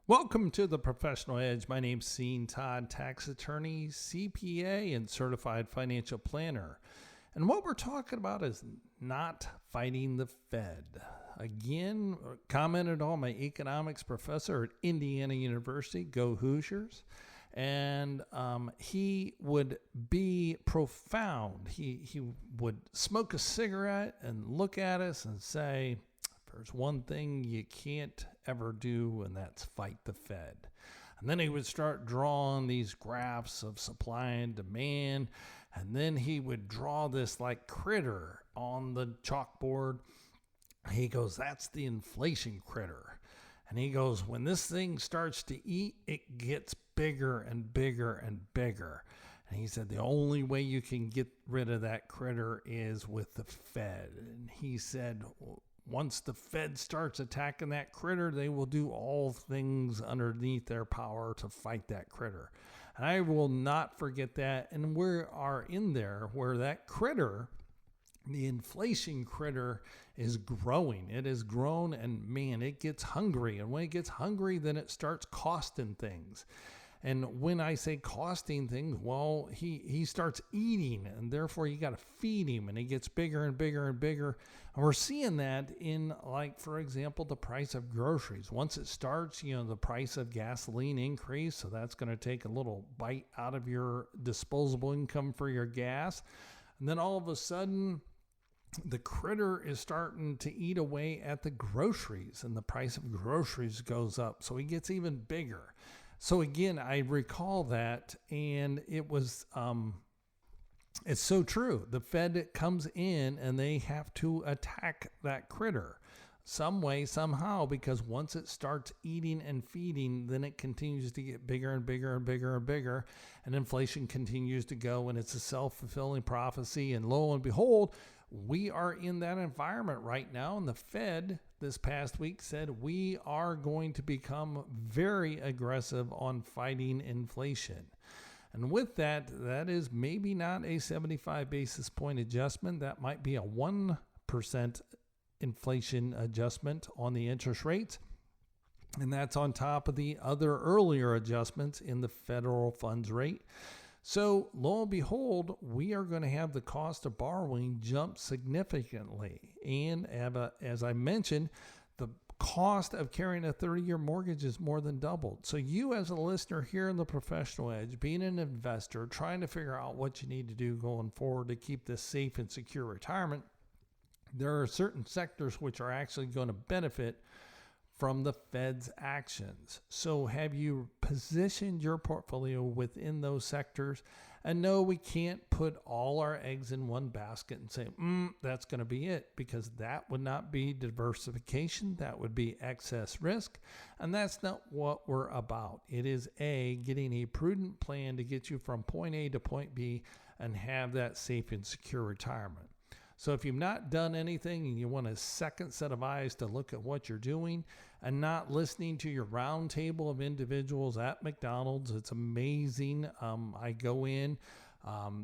Welcome to the Professional Edge. My name's Sean Todd, tax attorney, CPA, and certified financial planner. And what we're talking about is not fighting the Fed. Again, commented on my economics professor at Indiana University, go Hoosiers. And he would be profound. He would smoke a cigarette and look at us and say, there's one thing you can't ever do, and that's fight the Fed. And then he would start drawing these graphs of supply and demand, and then he would draw this like critter on the chalkboard. He goes, that's the inflation critter. And he goes, when this thing starts to eat, it gets bigger and bigger and bigger. And he said the only way you can get rid of that critter is with the Fed. And he said, once the Fed starts attacking that critter, they will do all things underneath their power to fight that critter. And I will not forget that. And we are in there where that critter, the inflation critter, is growing. It has grown, and man, it gets hungry. And when it gets hungry, then it starts costing things. And when I say costing things, well, he starts eating, and therefore you got to feed him, and he gets bigger and bigger and bigger. And we're seeing that in, like, for example, the price of groceries. Once it starts, the price of gasoline increase, so that's going to take a little bite out of your disposable income for your gas. And then all of a sudden, the critter is starting to eat away at the groceries, and the price of groceries goes up, so he gets even bigger. So again, I recall that, and it was, it's so true. The Fed comes in and they have to attack that critter some way, somehow, because once it starts eating and feeding, then it continues to get bigger and bigger and bigger and bigger, and inflation continues to go, and it's a self-fulfilling prophecy. And lo and behold, we are in that environment right now, and the Fed this past week said we are going to become very aggressive on fighting inflation. And with that, that is maybe not a 75 basis point adjustment. That might be a 1% inflation adjustment on the interest rates. And that's on top of the other earlier adjustments in the federal funds rate. So lo and behold, we are going to have the cost of borrowing jump significantly. And as I mentioned, the cost of carrying a 30-year mortgage is more than doubled. So you as a listener here in the Professional Edge, being an investor, trying to figure out what you need to do going forward to keep this safe and secure retirement, there are certain sectors which are actually going to benefit from the Fed's actions. So have you positioned your portfolio within those sectors? And no, we can't put all our eggs in one basket and say, that's going to be it, because that would not be diversification. That would be excess risk. And that's not what we're about. It is getting a prudent plan to get you from point A to point B and have that safe and secure retirement. So if you've not done anything and you want a second set of eyes to look at what you're doing and not listening to your round table of individuals at McDonald's, it's amazing. I go in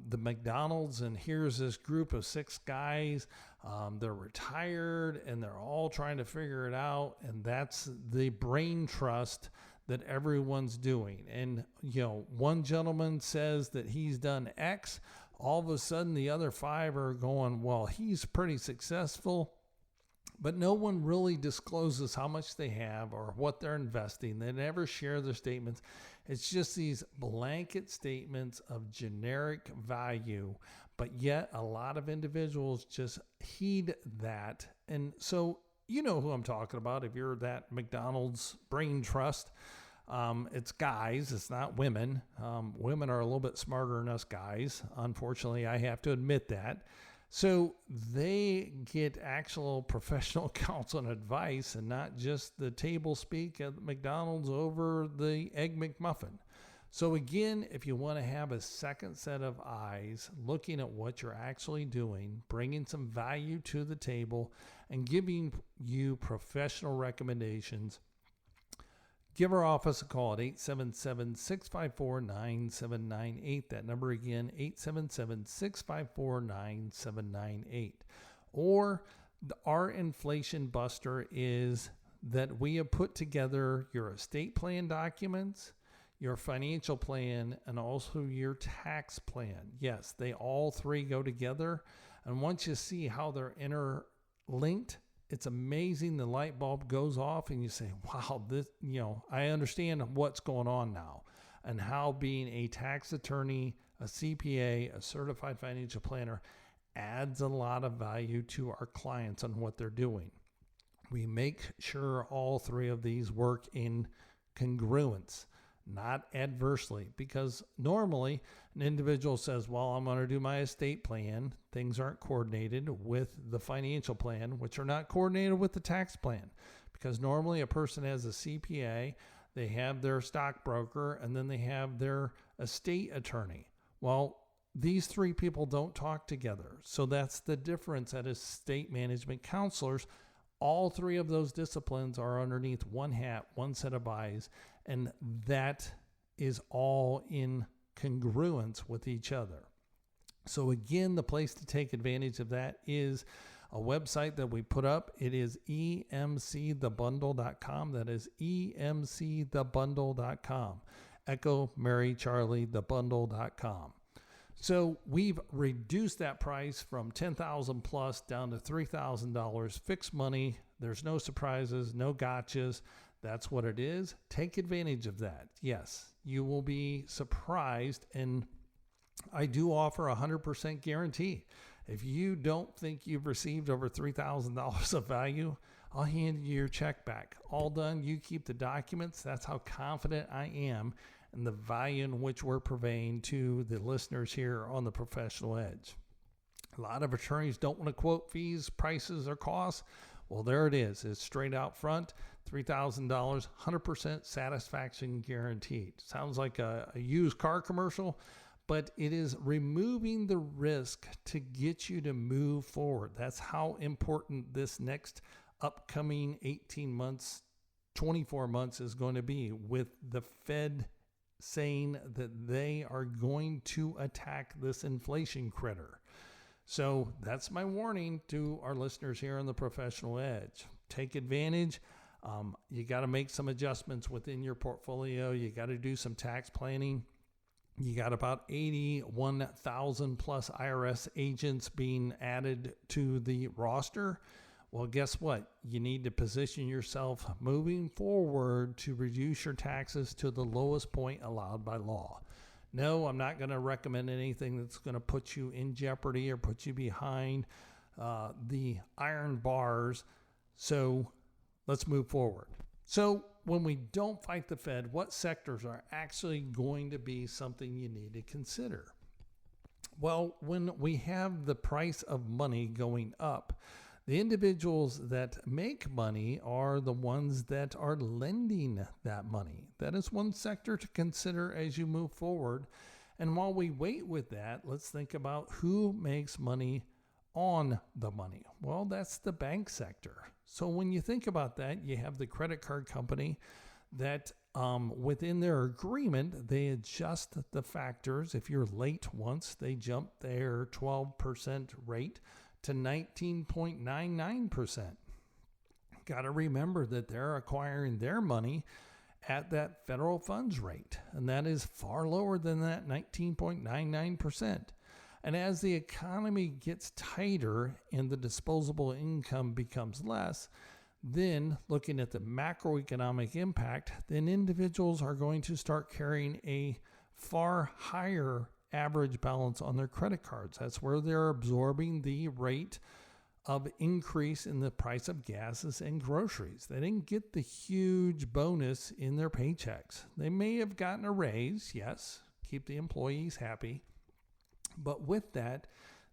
the McDonald's, and here's this group of 6 guys. They're retired and they're all trying to figure it out. And that's the brain trust that everyone's doing. And, one gentleman says that he's done X. All of a sudden, the other 5 are going, well, he's pretty successful, but no one really discloses how much they have or what they're investing. They never share their statements. It's just these blanket statements of generic value, but yet a lot of individuals just heed that. And so you know who I'm talking about if you're that McDonald's brain trust. It's guys, it's not women. Women are a little bit smarter than us guys. Unfortunately, I have to admit that. So they get actual professional counsel and advice, and not just the table speak at McDonald's over the Egg McMuffin. So again, if you want to have a second set of eyes looking at what you're actually doing, bringing some value to the table, and giving you professional recommendations, give our office a call at 877-654-9798. That number again, 877-654-9798. Or our inflation buster is that we have put together your estate plan documents, your financial plan, and also your tax plan. Yes, they all three go together. And once you see how they're interlinked, it's amazing. The light bulb goes off and you say, wow, this, I understand what's going on now, and how being a tax attorney, a CPA, a certified financial planner adds a lot of value to our clients on what they're doing. We make sure all three of these work in congruence, not adversely, because normally an individual says, well, I'm going to do my estate plan. Things aren't coordinated with the financial plan, which are not coordinated with the tax plan, because normally a person has a CPA, they have their stockbroker, and then they have their estate attorney. Well, these three people don't talk together. So that's the difference at estate management counselors. All three of those disciplines are underneath one hat, one set of eyes, and that is all in congruence with each other. So again, the place to take advantage of that is a website that we put up. It is emcthebundle.com. That is emcthebundle.com. Echo Mary Charlie thebundle.com. So we've reduced that price from $10,000 plus down to $3,000, fixed money. There's no surprises, no gotchas. That's what it is. Take advantage of that. Yes, you will be surprised. And I do offer a 100% guarantee. If you don't think you've received over $3,000 of value, I'll hand you your check back. All done. You keep the documents. That's how confident I am and the value in which we're purveying to the listeners here on the Professional Edge. A lot of attorneys don't want to quote fees, prices, or costs. Well, there it is. It's straight out front, $3,000, 100% satisfaction guaranteed. Sounds like a used car commercial, but it is removing the risk to get you to move forward. That's how important this next upcoming 18 months, 24 months is going to be, with the Fed saying that they are going to attack this inflation critter. So that's my warning to our listeners here on the Professional Edge. Take advantage. You got to make some adjustments within your portfolio. You got to do some tax planning. You got about 81,000 plus IRS agents being added to the roster. Well, guess what? You need to position yourself moving forward to reduce your taxes to the lowest point allowed by law. No, I'm not going to recommend anything that's going to put you in jeopardy or put you behind the iron bars. So let's move forward. So when we don't fight the Fed, what sectors are actually going to be something you need to consider? Well, when we have the price of money going up, the individuals that make money are the ones that are lending that money. That is one sector to consider as you move forward. And while we wait with that, let's think about who makes money on the money. Well, that's the bank sector. So when you think about that, you have the credit card company that within their agreement, they adjust the factors. If you're late once, they jump their 12% rate to 19.99%. Got to remember that they're acquiring their money at that federal funds rate, and that is far lower than that 19.99%. And as the economy gets tighter and the disposable income becomes less, then looking at the macroeconomic impact, then individuals are going to start carrying a far higher average balance on their credit cards. That's where they're absorbing the rate of increase in the price of gases and groceries. They didn't get the huge bonus in their paychecks. They may have gotten a raise, yes, keep the employees happy. But with that,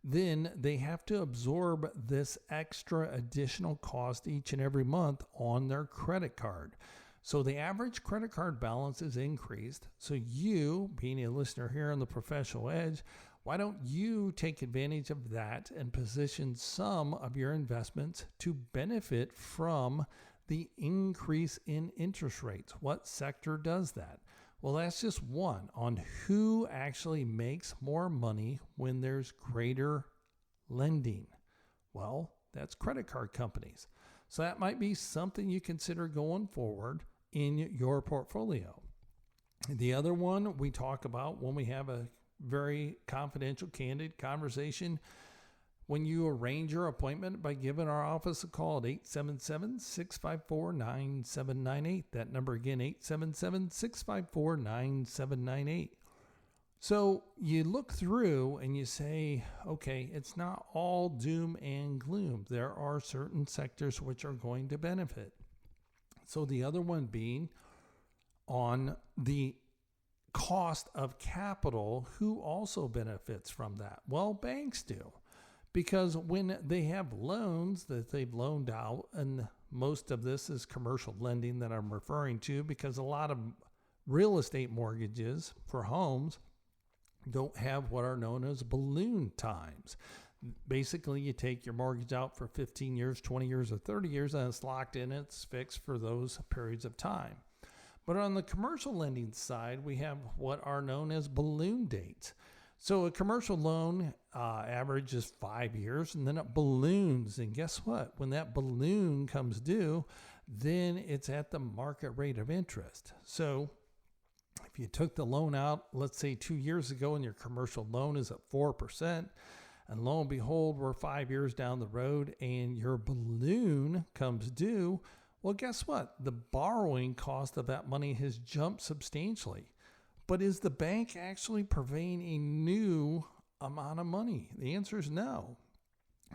then they have to absorb this extra additional cost each and every month on their credit card. So the average credit card balance is increased. So you, being a listener here on the Professional Edge, why don't you take advantage of that and position some of your investments to benefit from the increase in interest rates? What sector does that? Well, that's just one on who actually makes more money when there's greater lending. Well, that's credit card companies. So that might be something you consider going forward in your portfolio. The other one we talk about when we have a very confidential, candid conversation, when you arrange your appointment by giving our office a call at 877-654-9798. That number again, 877-654-9798. So you look through and you say, okay, it's not all doom and gloom. There are certain sectors which are going to benefit. So the other one being on the cost of capital, who also benefits from that? Well, banks do. Because when they have loans that they've loaned out, and most of this is commercial lending that I'm referring to, because a lot of real estate mortgages for homes don't have what are known as balloon times. Basically, you take your mortgage out for 15 years, 20 years, or 30 years, and it's locked in, it's fixed for those periods of time. But on the commercial lending side, we have what are known as balloon dates. So a commercial loan average is 5 years, and then it balloons. And guess what? When that balloon comes due, then it's at the market rate of interest. So if you took the loan out, let's say 2 years ago, and your commercial loan is at 4%, and lo and behold, we're 5 years down the road and your balloon comes due, well, guess what? The borrowing cost of that money has jumped substantially. But is the bank actually purveying a new amount of money? The answer is no.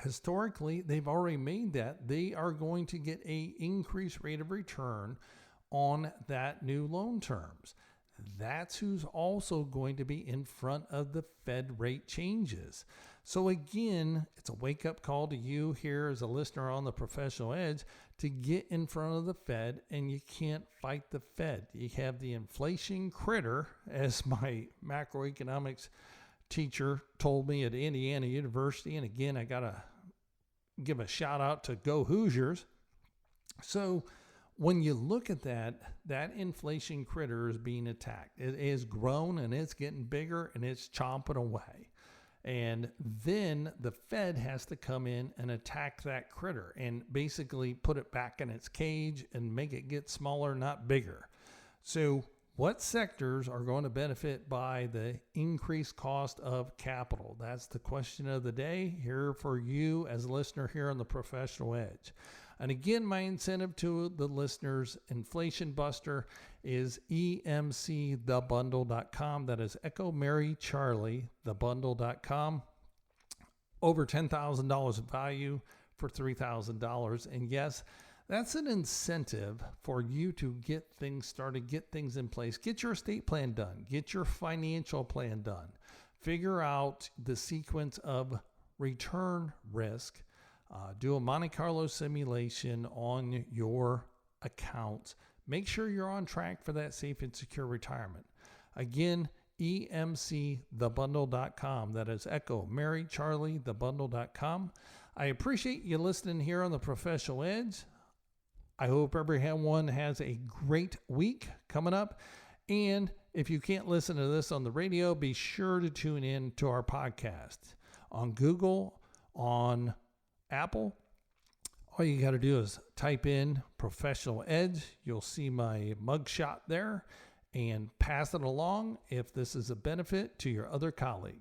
Historically, they've already made that. They are going to get an increased rate of return on that new loan terms. That's who's also going to be in front of the Fed rate changes. So again, it's a wake-up call to you here as a listener on the Professional Edge to get in front of the Fed, and you can't fight the Fed. You have the inflation critter, as my macroeconomics teacher told me at Indiana University. And again, I got to give a shout out to Go Hoosiers. So when you look at that inflation critter is being attacked. It has grown and it's getting bigger and it's chomping away. And then the Fed has to come in and attack that critter and basically put it back in its cage and make it get smaller, not bigger. So what sectors are going to benefit by the increased cost of capital? That's the question of the day here for you as a listener here on the Professional Edge. And again, my incentive to the listeners, Inflation Buster, is emcthebundle.com. That is Echo Mary Charlie, thebundle.com. Over $10,000 of value for $3,000. And yes, that's an incentive for you to get things started, get things in place, get your estate plan done, get your financial plan done, figure out the sequence of return risk, do a Monte Carlo simulation on your accounts. Make sure you're on track for that safe and secure retirement. Again, emcthebundle.com. That is Echo Mary Charlie, thebundle.com. I appreciate you listening here on the Professional Edge. I hope everyone has a great week coming up. And if you can't listen to this on the radio, be sure to tune in to our podcast on Google, on Apple. All you got to do is type in Professional Edge. You'll see my mugshot there and pass it along if this is a benefit to your other colleagues.